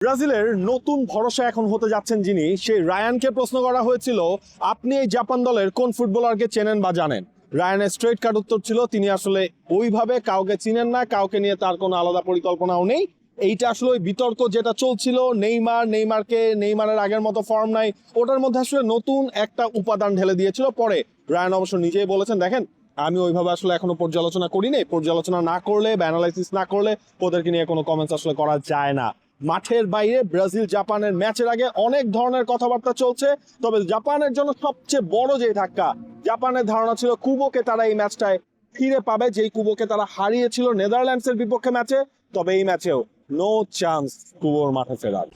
ব্রাজিলের নতুন ভরসা এখন হতে যাচ্ছেন যিনি, সেই রায়ানকে প্রশ্ন করা হয়েছিল আপনি এই জাপান দলের কোন ফুটবলারকে চেনেন বা জানেন। রায়ানের স্ট্রেট কাট উত্তর ছিল তিনি আসলে ওইভাবে কাউকে চিনেন না, কাউকে নিয়ে তার কোনো আলাদা পরিকল্পনাও নেই। এইটা আসলে ওই বিতর্ক যেটা চলছিল নেইমারের আগের মতো ফর্ম নাই, ওটার মধ্যে আসলে নতুন একটা উপাদান ঢেলে দিয়েছিল। পরে রায়ান অবশ্য নিজেই বলেছেন, দেখেন আমি ওইভাবে আসলে এখনো পর্যালোচনা করিনি, পর্যালোচনা না করলে বা অ্যানালাইসিস না করলে ওদেরকে নিয়ে কোনো কমেন্টস আসলে করা যায় না। মাঠের বাইরে ব্রাজিল জাপানের ম্যাচের আগে অনেক ধরনের কথাবার্তা চলছে, তবে জাপানের জন্য সবচেয়ে বড় যে ধাক্কা, জাপানের ধারণা ছিল কুবোকে তারা এই ম্যাচটায় ফিরে পাবে, যেই কুবোকে তারা হারিয়েছিল নেদারল্যান্ডসের বিপক্ষে ম্যাচে। তবে এই ম্যাচেও নো চান্স কুবোর মাঠে ফেরার।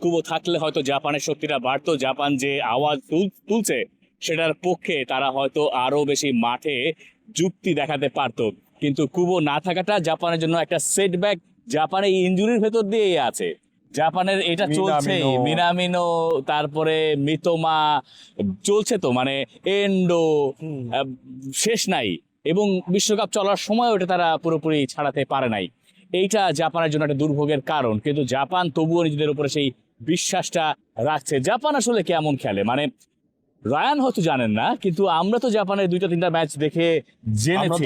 কুবো থাকলে হয়তো জাপানের শক্তিটা বাড়তো। জাপান যে আওয়াজ তুলছে সেটার পক্ষে তারা হয়তো আরো বেশি মাঠে যুক্তি দেখাতে পারতো, কিন্তু কুবো না থাকাটা জাপানের জন্য একটা সেটব্যাক। জাপানের ইনজুরির ভেতর দিয়েই আছে, জাপানের এটা চলছে। মিনামিনো, তারপরে মিতোমা চলছে, তো মানে এন্ডো শেষ নাই, এবং বিশ্বকাপ চলার সময় ওটা তারা পুরোপুরি ছাড়াতে পারে নাই। এইটা জাপানের জন্য একটা দুর্ভোগের কারণ, কিন্তু জাপান তবুও নিজেদের উপরে সেই বিশ্বাসটা রাখছে। জাপান আসলে কেমন খেলে মানে রায়ান হয়তো জানেন না, কিন্তু আমরা তো জাপানের 2-3টা ম্যাচ দেখে জেনেছি।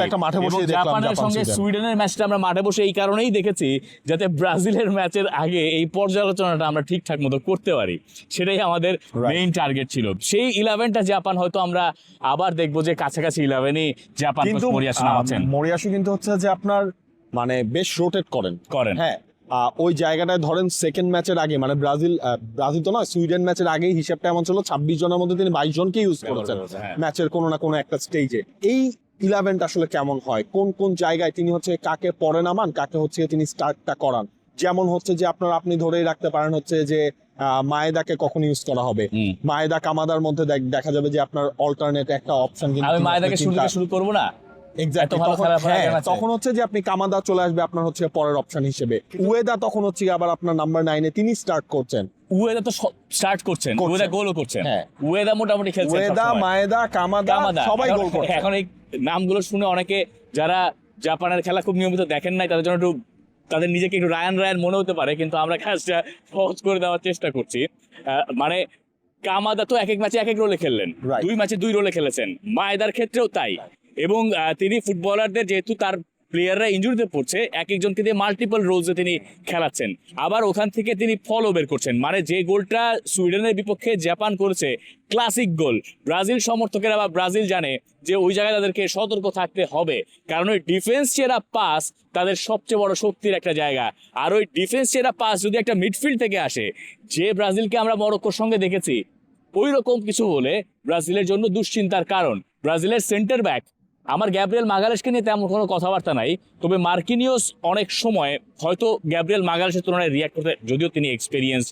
জাপানের সঙ্গে সুইডেনের ম্যাচটা আমরা মাঠে বসে এই কারণেই দেখেছি যাতে ব্রাজিলের ম্যাচের আগে এই পর্যালোচনাটা আমরা ঠিকঠাক মতো করতে পারি। সেটাই আমাদের মেইন টার্গেট ছিল। সেই 11টা জাপান হয়তো আমরা আবার দেখবো যে কাছাকাছি 11ই জাপান মরিয়াসু কিন্তু হচ্ছে যে আপনার মানে বেশ রোটেট করেন। হ্যাঁ, ওই জায়গাটায় ধরেন সেকেন্ড ম্যাচের আগে মানে ব্রাজিল তো না, সুইডেন ম্যাচের আগেই হিসাবটা এমন ছিল 26 জনের মধ্যে তিনি 22 জনকে ইউজ করেছেন ম্যাচের কোনো না কোনো একটা স্টেজে। এই 11টা আসলে কেমন হয়, কোন কোন জায়গায় তিনি হচ্ছে কাকে পরে নামান, কাকে হচ্ছে তিনি স্টার্টটা করান। যেমন হচ্ছে যে আপনি ধরেই রাখতে পারেন হচ্ছে যে মায়েদাকে কখন ইউজ করা হবে। মায়েদা কামাদার মধ্যে দেখা যাবে যে আপনার অল্টারনেট একটা অপশন। আমি মায়েদাকে শুরু করবো না, তখন হচ্ছে যে আপনি কামাদা চলে আসবে আপনার হচ্ছে পরের অপশন হিসেবে। উয়েদা তখন হচ্ছে আবার আপনার নাম্বার 9-এ তিনি স্টার্ট করছেন। উয়েদা তো স্টার্ট করছেন, উয়েদা গোলও করছেন। উয়েদা মোটামুটি খেলছেন, উয়েদা, মায়েদা, কামাদা সবাই গোল করছেন। এখন এই নামগুলো শুনে অনেকে যারা জাপানের খেলা খুব নিয়মিত দেখেন নাই তাদের জন্য একটু, তাদের নিজেকে একটু রায়ান মনে হতে পারে, কিন্তু আমরা কাজটা সহজ করে দেওয়ার চেষ্টা করছি। মানে কামাদা তো এক এক ম্যাচে এক এক রোলে খেললেন, 2 ম্যাচে 2 রোলে খেলেছেন। মায়েদার ক্ষেত্রেও তাই, এবং তিনি ফুটবলারদের যেহেতু তার প্লেয়াররা ইনজুরিতে পড়ছে, এক একজনকে দিয়ে মাল্টিপল রোলসে তিনি খেলাচ্ছেন, আবার ওখান থেকে তিনি ফলো বের করছেন। মানে যে গোলটা সুইডেনের বিপক্ষে জাপান করেছে ক্লাসিক গোল, ব্রাজিল সমর্থকেরা বা ব্রাজিল জানে যে ওই জায়গায় তাদেরকে সতর্ক থাকতে হবে, কারণ ওই ডিফেন্স চেরা পাস তাদের সবচেয়ে বড় শক্তির একটা জায়গা। আর ওই ডিফেন্স চেরা পাস যদি একটা মিডফিল্ড থেকে আসে, যে ব্রাজিলকে আমরা মরক্কোর সঙ্গে দেখেছি, ওই রকম কিছু হলে ব্রাজিলের জন্য দুশ্চিন্তার কারণ। ব্রাজিলের সেন্টার ব্যাক আমার গ্যাব্রিয়েল মাগালেসকে নিয়ে তেমন কোনো কথাবার্তা নাই, তবে মার্কিনিওস অনেক সময় হয়তো গ্যাব্রিয়েল মাগালেসের তুলনায় রিয়াক্ট করতে, যদিও তিনি experience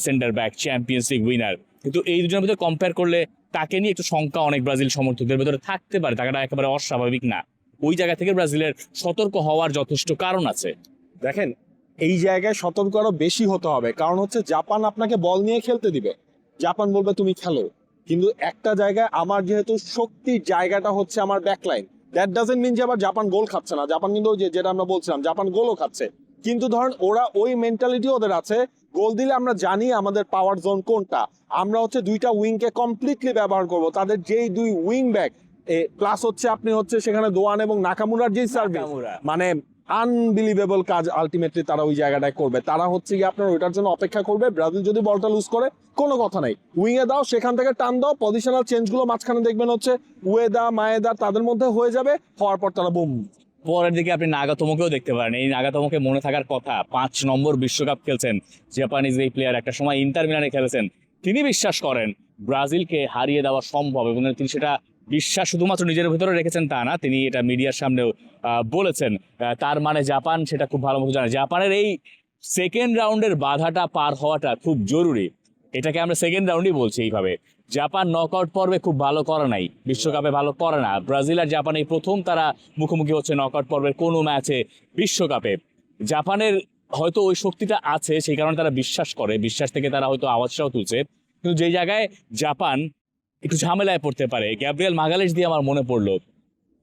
centre back, champions league winner, কিন্তু এই দুজনের ভিতরে কম্পেয়ার করলে তাকে নিয়ে একটু শঙ্কা অনেক ব্রাজিল সমর্থকদের ভিতরে থাকতে পারে। তাকে একেবারে অস্বাভাবিক না, ওই জায়গা থেকে ব্রাজিলের সতর্ক হওয়ার যথেষ্ট কারণ আছে। দেখেন এই জায়গায় সতর্ক আরো বেশি হতে হবে, কারণ হচ্ছে জাপান আপনাকে বল নিয়ে খেলতে দিবে, জাপান বলবে তুমি খেলো, কিন্তু একটা জায়গায় আমার যেহেতু শক্তির জায়গাটা হচ্ছে আমার ব্যাকলাইন, দ্যাট ডাজন্ট মিন যে আবার জাপান গোল খাচ্ছে না। জাপান কিন্তু যেটা আমরা বলছিলাম জাপান গোলও খাচ্ছে, কিন্তু ধরেন ওরা ওই মেন্টালিটি ওদের আছে, গোল দিলে আমরা জানি আমাদের পাওয়ার জোন কোনটা, আমরা হচ্ছে 2টা উইংকে কমপ্লিটলি ব্যবহার করব। তাদের যেই 2 উইং ব্যাক প্লাস হচ্ছে আপনি হচ্ছে সেখানে দোয়ান এবং নাকামুরার যেই সার্ভিস, মানে আনবিলিভেবল কাজ আলটিমেটলি তারা ওই জায়গাটায় করবে। তারা হচ্ছে কি আপনার ওইটার জন্য অপেক্ষা করবে, ব্রাজিল যদি বলটা লুজ করে কোনো কথা নাই, উইংয়ে দাও, সেখান থেকে টান দাও, পজিশনাল চেঞ্জগুলো মাঝখানে দেখবেন হচ্ছে উয়েদা মায়েদা তাদের মধ্যে হয়ে যাবে, হওয়ার পর তারা বুম। পরের দিকে আপনি নাগাতোমোকেও দেখতে পারেন। এই নাগাতোমোকে মনে থাকার কথা, 5 নম্বর বিশ্বকাপ খেলছেন জাপানিজ এই প্লেয়ার, একটা সময় ইন্টার মিলানে খেলেছেন। তিনি বিশ্বাস করেন ব্রাজিলকে হারিয়ে দেওয়া সম্ভব, এবং তিনি সেটা বিশ্বাস শুধুমাত্র নিজের ভেতরে রেখেছেন তা না, তিনি এটা মিডিয়ার সামনেও বলেছেন। তার মানে জাপান সেটা খুব ভালো মতো জানে। জাপানের এই সেকেন্ড রাউন্ডের বাধাটা পার হওয়াটা খুব জরুরি, এটাকে আমরা সেকেন্ড রাউন্ডই বলছি এইভাবে। জাপান নকআউট পর্বে খুব ভালো করে নাই, বিশ্বকাপে ভালো করে না। ব্রাজিল আর জাপান এই প্রথম তারা মুখোমুখি হচ্ছে নকআউট পর্বের কোনো ম্যাচে বিশ্বকাপে। জাপানের হয়তো ওই শক্তিটা আছে, সেই কারণে তারা বিশ্বাস করে, বিশ্বাস থেকে তারা হয়তো আওয়াজটাও তুলছে। কিন্তু যেই জায়গায় জাপান একটু ঝামেলায় পড়তে পারে, গ্যাব্রিয়েল মাগালেস দিয়ে আমার মনে পড়লো,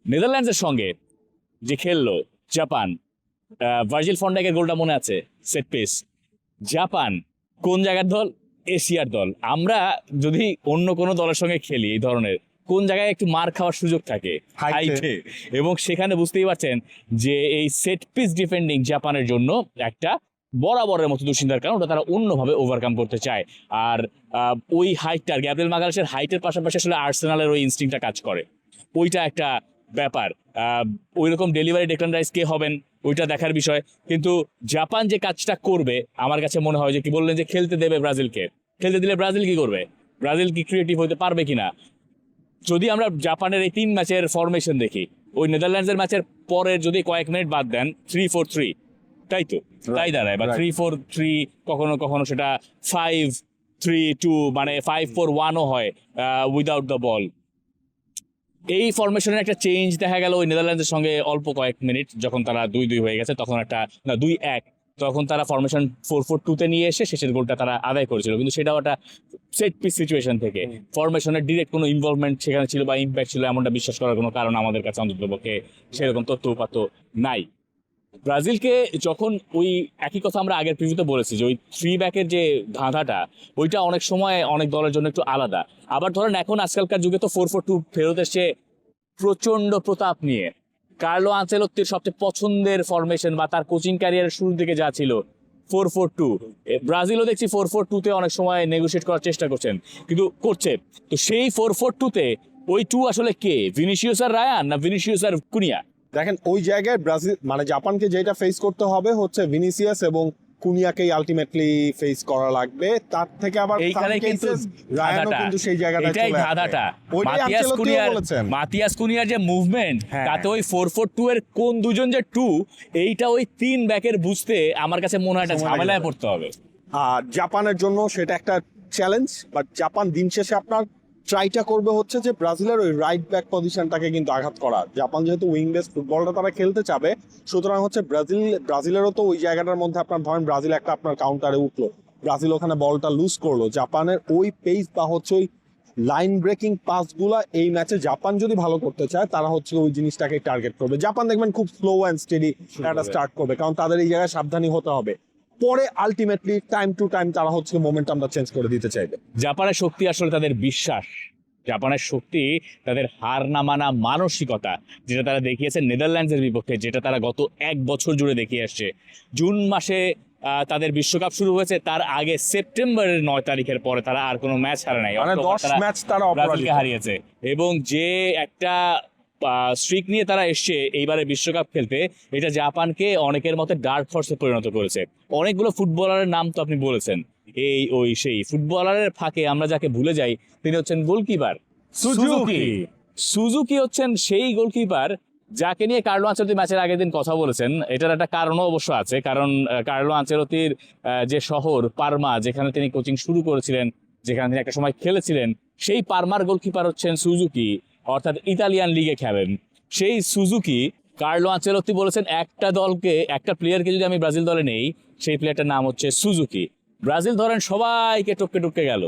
নেদারল্যান্ডসের সঙ্গে যে খেললো জাপান, ভার্জিল ফন্ডাইকের গোলটা মনে আছে, সেট পিস। জাপান কোন জায়গার দল? এশিয়ার দল। আমরা যদি অন্য কোনো দলের সঙ্গে খেলি এই ধরনের, কোন জায়গায় একটু মার খাওয়ার সুযোগ থাকে? হাইটে। এবং সেখানে বুঝতেই পারছেন যে এই সেট পিস ডিফেন্ডিং জাপানের জন্য একটা বরাবরের মতো দুশ্চিন্তার কারণ, ওটা তারা অন্যভাবে ওভারকাম করতে চায়। আর ওই হাইটটার, গ্যাব্রিয়েল মাগালেসের হাইটের পাশাপাশি আসলে আর্সেনালের ওই ইনস্টিংটা কাজ করে, ওইটা একটা ব্যাপার। ওই রকম ডেলিভারি ডেকল্যান রাইস কে হবেন ওইটা দেখার বিষয়। কিন্তু জাপান যে কাজটা করবে আমার কাছে মনে হয় যে, কি বললেন যে খেলতে দেবে ব্রাজিলকে, খেলতে দিলে ব্রাজিল কি করবে? ব্রাজিল কি ক্রিয়েটিভ হতে পারবে কিনা? যদি আমরা জাপানের এই 3 ম্যাচের ফরমেশন দেখি, ওই নেদারল্যান্ডসের ম্যাচের পরের যদি কয়েক মিনিট বাদ দেন 3-4-3, তাই তো তাই দাঁড়ায়, বা 3-4-3, কখনো কখনো সেটা 5-3-2, মানে 5-4-1ও হয় উইদাউট দ্য বল। এই ফরমেশনের একটা চেঞ্জ দেখা গেল ওই নেদারল্যান্ডসের সঙ্গে অল্প কয়েক মিনিট যখন তারা 2-2 হয়ে গেছে, তখন একটা 2-1, তখন তারা ফরমেশন 4-4-2-তে নিয়ে এসে শেষের গোলটা তারা আদায় করেছিল। কিন্তু সেটাও একটা সেট পিস সিচুয়েশন থেকে, ফরমেশনের ডিরেক্ট কোনো ইনভলভমেন্ট সেখানে ছিল বা ইম্প্যাক্ট ছিল এমনটা বিশ্বাস করার কোনো কারণ আমাদের কাছে অন্ততপক্ষে সেরকম তথ্য উপাত্ত নাই। ব্রাজিলকে যখন ওই একই কথা আমরা আগের প্রিভিউতে বলেছি যে ওই 3 ব্যাকের যে ধাঁধাটা, ওইটা অনেক সময় অনেক দলের জন্য একটু আলাদা। আবার ধরেন এখন আজকালকার যুগে তো 4-4-2 ফেরত এসে প্রচন্ড প্রতাপ নিয়ে। কার্লো আনচেলত্তির সবচেয়ে পছন্দের ফরমেশন বা তার কোচিং ক্যারিয়ারের শুরুর দিকে যা ছিল 4-4-2, ব্রাজিলও দেখছি 4-4-2-তে অনেক সময় নেগোশিয়েট করার চেষ্টা করছেন, কিন্তু করছে। তো সেই 4-4-2-তে ওই 2 আসলে কে? ভিনিসিয়াস আর রায়ান, না ভিনিসিয়াস আর কুনিয়া? দেখেন ওই জায়গায় ব্রাজিল মানে জাপানকে যেটা ফেস করতে হবে হচ্ছে ভিনিসিয়াস এবং কুনিয়াকেই আলটিমেটলি ফেস করা লাগবে। তার থেকে আবার এইখানে কিন্তু রায়ানও কিন্তু সেই জায়গাটায় এটাই চলে আসবে। ধাঁধাটা। ওইটাই আনচেলত্তিও বলেছেন। মাতিয়াস কুনিয়ার যে মুভমেন্ট, তাতে ওই 4-4-2 এর কোন দুজন যে 2, এইটা ওই 3 ব্যাকের বুঝতে আমার কাছে মনে হয় একটা ঝামেলায় পড়তে হবে। আর জাপানের জন্য সেটা একটা চ্যালেঞ্জ, বাট জাপান দিন শেষে আপনার ট্রাইটা করবে হচ্ছে যে ব্রাজিলের ওই রাইট ব্যাক পজিশনটাকে কিন্তু আঘাত করা। জাপান যেহেতু উইং বেস ফুটবলটা তারা খেলতে চাবে, সুতরাং হচ্ছে ব্রাজিলেরও তো ওই জায়গাটার মধ্যে আপনার ধরেন ব্রাজিল একটা আপনার কাউন্টারে উঠলো, ব্রাজিল ওখানে বলটা লুজ করলো, জাপানের ওই পেস বা হচ্ছে ওই লাইন ব্রেকিং পাসগুলা এই ম্যাচে জাপান যদি ভালো করতে চায় তারা হচ্ছে ওই জিনিসটাকে টার্গেট করবে। জাপান দেখবেন খুব স্লো অ্যান্ড স্টেডি একটা স্টার্ট করবে, কারণ তাদের এই জায়গায় সাবধানী হতে হবে। পরে আলটিমেটলি টাইম টু টাইম তারা হচ্ছে মোমেন্টামটা চেঞ্জ করে দিতে চাইবে। জাপানের শক্তি আসলে তাদের বিশ্বাস, জাপানের শক্তি তাদের হার না মানা মানসিকতা, যেটা তারা দেখিয়েছে নেদারল্যান্ডসের বিপক্ষে, যেটা তারা গত 1 বছর জুড়ে দেখিয়ে আসছে। জুন মাসে তাদের বিশ্বকাপ শুরু হয়েছে, তার আগে সেপ্টেম্বরের 9 তারিখের পরে তারা আর কোনো ম্যাচ হারে নাই, মানে 10 ম্যাচ তারা ব্রাজিলকে হারিয়েছে। এবং যে একটা স্ট্রিক নিয়ে তারা এসছে এইবারে বিশ্বকাপ খেলতে, এটা জাপানকে অনেকের মতে ডার্ক হর্সে পরিণত করেছে। অনেকগুলো ফুটবলারের নাম তো আপনি বলেছেন, এই ওই সেই ফুটবলারের ফাঁকে আমরা যাকে ভুলে যাই তিনি হচ্ছেন গোলকিপার সুজুকি হচ্ছেন সেই গোলকিপার যাকে নিয়ে কার্লো আনচেলত্তি ম্যাচের আগের দিন কথা বলেছেন। এটার একটা কারণও অবশ্য আছে, কারণ কার্লো আনচেলত্তির যে শহর পারমা, যেখানে তিনি কোচিং শুরু করেছিলেন, যেখানে তিনি একটা সময় খেলেছিলেন, সেই পারমার গোলকিপার হচ্ছেন সুজুকি, অর্থাৎ ইতালিয়ান লিগে খেলেন সেই সুজুকি। কার্লো আনচেলত্তি বলেছেন একটা দলকে, একটা প্লেয়ারকে যদি আমি ব্রাজিল দলে নেই, সেই প্লেয়ারটার নাম হচ্ছে সুজুকি। ব্রাজিল ধরেন সবাইকে টপকে গেল,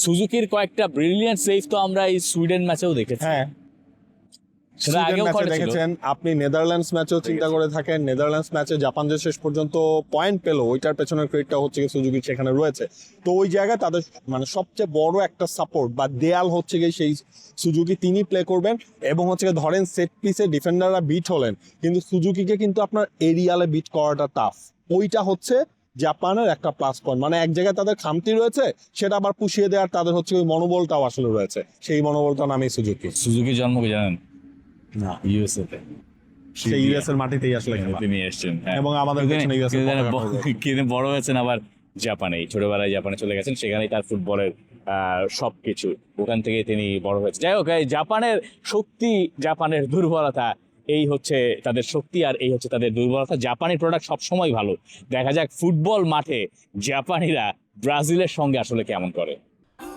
সুজুকির কয়েকটা ব্রিলিয়ান্ট সেভ তো আমরা এই সুইডেন ম্যাচেও দেখেছি। হ্যাঁ, সেটা আগেও দেখেছেন আপনি। নেদারল্যান্ডস ম্যাচেও চিন্তা করে থাকেন, নেদারল্যান্ডস ম্যাচে জাপান যে শেষ পর্যন্ত পয়েন্ট পেলো, ওইটার পেছনের ক্রেডিটটা হচ্ছে সুজুকি সেখানে রয়েছে। তো ওই জায়গায় তাদের মানে সবচেয়ে বড় একটা সাপোর্ট বা দেয়াল হচ্ছে গিয়ে সেই সুজুকি, তিনি প্লে করবেন। এবং হচ্ছে ধরেন সেট পিসে ডিফেন্ডাররা বিট হলেন, কিন্তু সুজুকিকে কিন্তু আপনার এরিয়ালে বিট করাটা টাফ। ওইটা হচ্ছে জাপানের একটা প্লাস পয়েন্ট, মানে এক জায়গায় তাদের খামতি রয়েছে, সেটা আবার পুষিয়ে দেওয়ার তাদের হচ্ছে ওই মনোবলটাও আসলে রয়েছে। সেই মনোবলটার নামই সুজুকি। সুজুকির জন্ম কি জানেন? না, ইউএসএ তে, সেই ইউএস এর মাটিতেই আসলে তিনি এসেছেন। এবং আমাদের পেছনে ইউএস এর বড় হয়েছেন আবার জাপানে, ছোটবেলায় জাপানে চলে গেছেন, সেখানেই তার ফুটবলের সবকিছু, ওখান থেকে তিনি বড় হয়েছে। যাই হোক, জাপানের শক্তি, জাপানের দুর্বলতা, এই হচ্ছে তাদের শক্তি আর এই হচ্ছে তাদের দুর্বলতা। জাপানি প্রোডাক্ট সবসময় ভালো। দেখা যাক ফুটবল মাঠে জাপানিরা ব্রাজিলের সঙ্গে আসলে কেমন করে।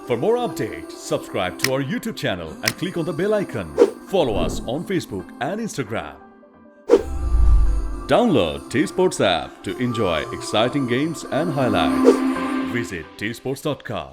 For more updates, subscribe to our YouTube channel and click on the bell icon. Follow us on Facebook and Instagram. Download T-Sports app to enjoy exciting games and highlights. Visit tsports.com.